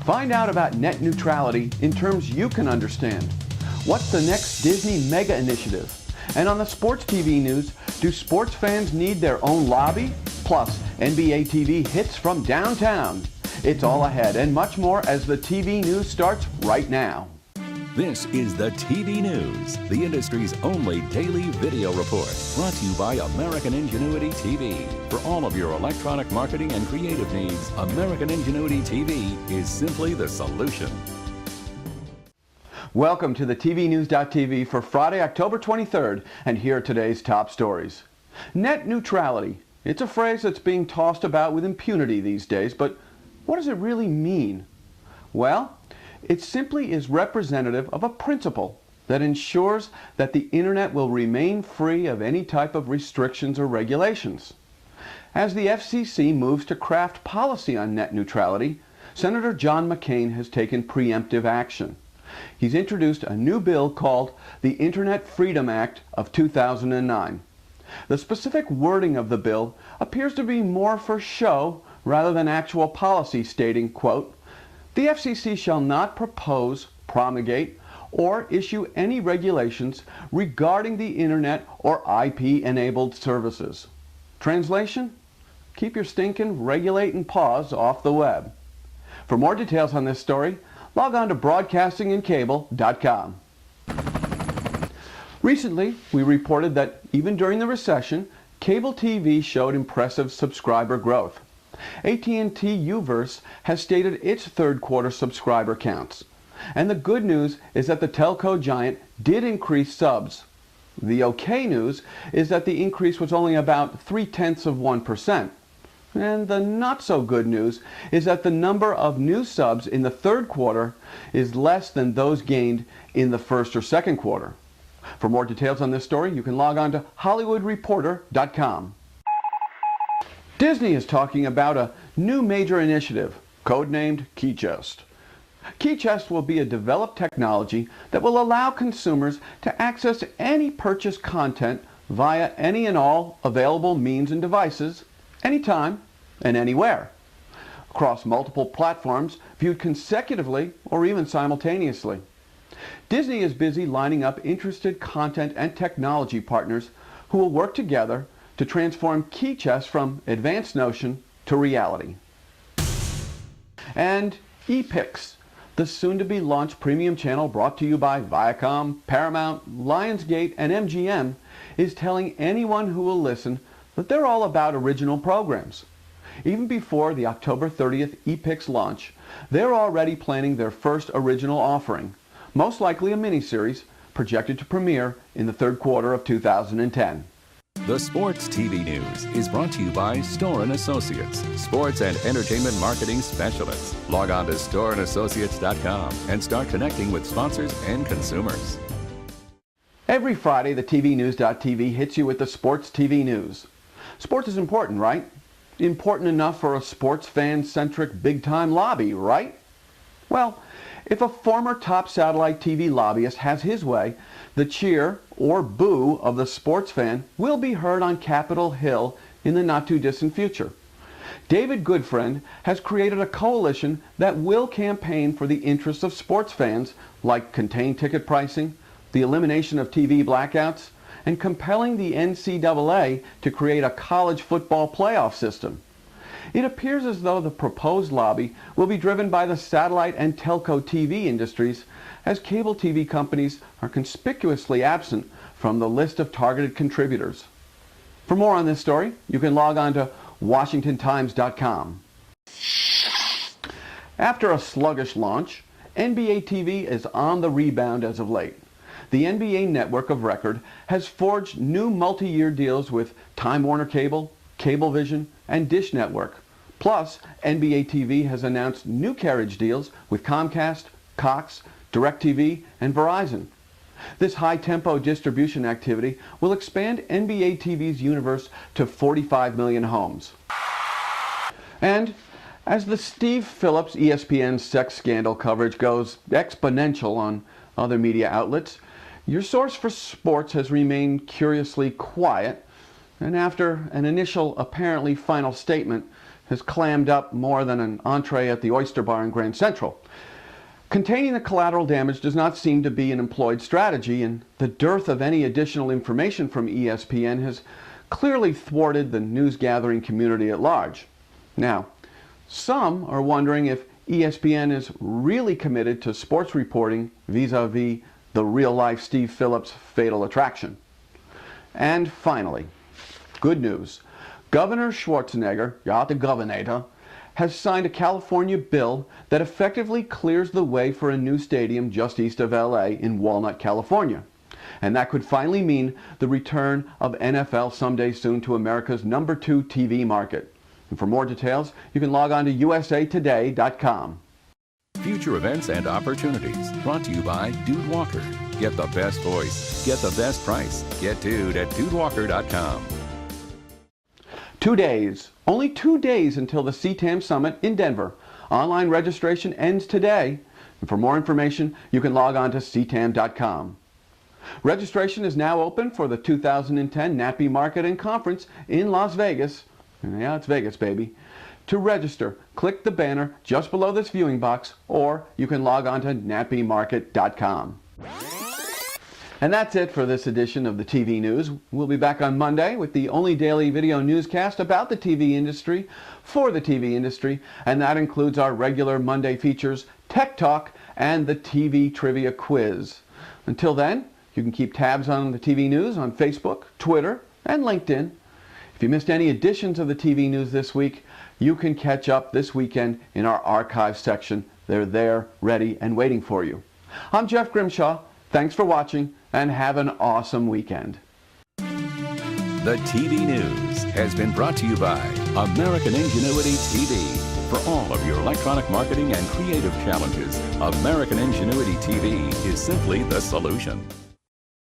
Find out about net neutrality in terms you can understand. What's the next Disney mega initiative? And on the sports TV news, do sports fans need their own lobby? Plus, NBA TV hits from downtown. It's all ahead and much more as the TV news starts right now. This is the TV News, the industry's only daily video report, brought to you by American Ingenuity TV. For all of your electronic marketing and creative needs, American Ingenuity TV is simply the solution. Welcome to the TVNews.TV for Friday, October 23rd, and here are today's top stories. Net neutrality. It's a phrase that's being tossed about with impunity these days, but what does it really mean? Well, it simply is representative of a principle that ensures that the internet will remain free of any type of restrictions or regulations. As the FCC moves to craft policy on net neutrality, Senator John McCain has taken preemptive action. He's introduced a new bill called the Internet Freedom Act of 2009. The specific wording of the bill appears to be more for show rather than actual policy, stating, quote, "The FCC shall not propose, promulgate, or issue any regulations regarding the Internet or IP-enabled services." Translation? Keep your stinking regulate and pause off the web. For more details on this story, log on to broadcastingandcable.com. Recently, we reported that even during the recession, cable TV showed impressive subscriber growth. AT&T U-verse has stated its third quarter subscriber counts. And the good news is that the telco giant did increase subs. The okay news is that the increase was only about 0.3%. And the not so good news is that the number of new subs in the third quarter is less than those gained in the first or second quarter. For more details on this story, you can log on to HollywoodReporter.com. Disney is talking about a new major initiative, codenamed KeyChest. KeyChest will be a developed technology that will allow consumers to access any purchased content via any and all available means and devices, anytime and anywhere, across multiple platforms viewed consecutively or even simultaneously. Disney is busy lining up interested content and technology partners who will work together to transform KeyChest from advanced notion to reality. And ePix, the soon-to-be-launched premium channel brought to you by Viacom, Paramount, Lionsgate, and MGM, is telling anyone who will listen that they're all about original programs. Even before the October 30th ePix launch, they're already planning their first original offering, most likely a miniseries, projected to premiere in the third quarter of 2010. The Sports TV News is brought to you by Store & Associates, sports and entertainment marketing specialists. Log on to storeandassociates.com and start connecting with sponsors and consumers. Every Friday, the TVNews.TV hits you with the Sports TV News. Sports is important, right? Important enough for a sports fan-centric big-time lobby, right? Well, if a former top satellite TV lobbyist has his way, the cheer or boo of the sports fan will be heard on Capitol Hill in the not-too-distant future. David Goodfriend has created a coalition that will campaign for the interests of sports fans, like contained ticket pricing, the elimination of TV blackouts, and compelling the NCAA to create a college football playoff system. It appears as though the proposed lobby will be driven by the satellite and telco TV industries, as cable TV companies are conspicuously absent from the list of targeted contributors. For more on this story, you can log on to WashingtonTimes.com. After a sluggish launch, NBA TV is on the rebound as of late. The NBA network of record has forged new multi-year deals with Time Warner Cable, Cablevision, and Dish Network. Plus, NBA TV has announced new carriage deals with Comcast, Cox, DirecTV, and Verizon. This high-tempo distribution activity will expand NBA TV's universe to 45 million homes. And as the Steve Phillips ESPN sex scandal coverage goes exponential on other media outlets, your source for sports has remained curiously quiet, and after an initial apparently final statement, has clammed up more than an entree at the Oyster Bar in Grand Central. Containing the collateral damage does not seem to be an employed strategy, and the dearth of any additional information from ESPN has clearly thwarted the news-gathering community at large. Now, some are wondering if ESPN is really committed to sports reporting vis-a-vis the real-life Steve Phillips fatal attraction. And finally, good news. Governor Schwarzenegger, ja, the Governator, has signed a California bill that effectively clears the way for a new stadium just east of LA in Walnut, California. And that could finally mean the return of NFL someday soon to America's #2 TV market. And for more details, you can log on to usatoday.com. Future events and opportunities brought to you by Dude Walker. Get the best voice, get the best price. Get Dude at dudewalker.com. 2 days, only 2 days until the CTAM Summit in Denver. Online registration ends today. And for more information, you can log on to ctam.com. Registration is now open for the 2010 NAPI Market and Conference in Las Vegas. Yeah, it's Vegas, baby. To register, click the banner just below this viewing box, or you can log on to napimarket.com. And that's it for this edition of the TV News. We'll be back on Monday with the only daily video newscast about the TV industry for the TV industry, and that includes our regular Monday features, Tech Talk, and the TV Trivia Quiz. Until then, you can keep tabs on the TV News on Facebook, Twitter, and LinkedIn. If you missed any editions of the TV News this week, you can catch up this weekend in our archive section. They're there, ready, and waiting for you. I'm Jeff Grimshaw. Thanks for watching, and have an awesome weekend. The TV News has been brought to you by American Ingenuity TV. For all of your electronic marketing and creative challenges, American Ingenuity TV is simply the solution.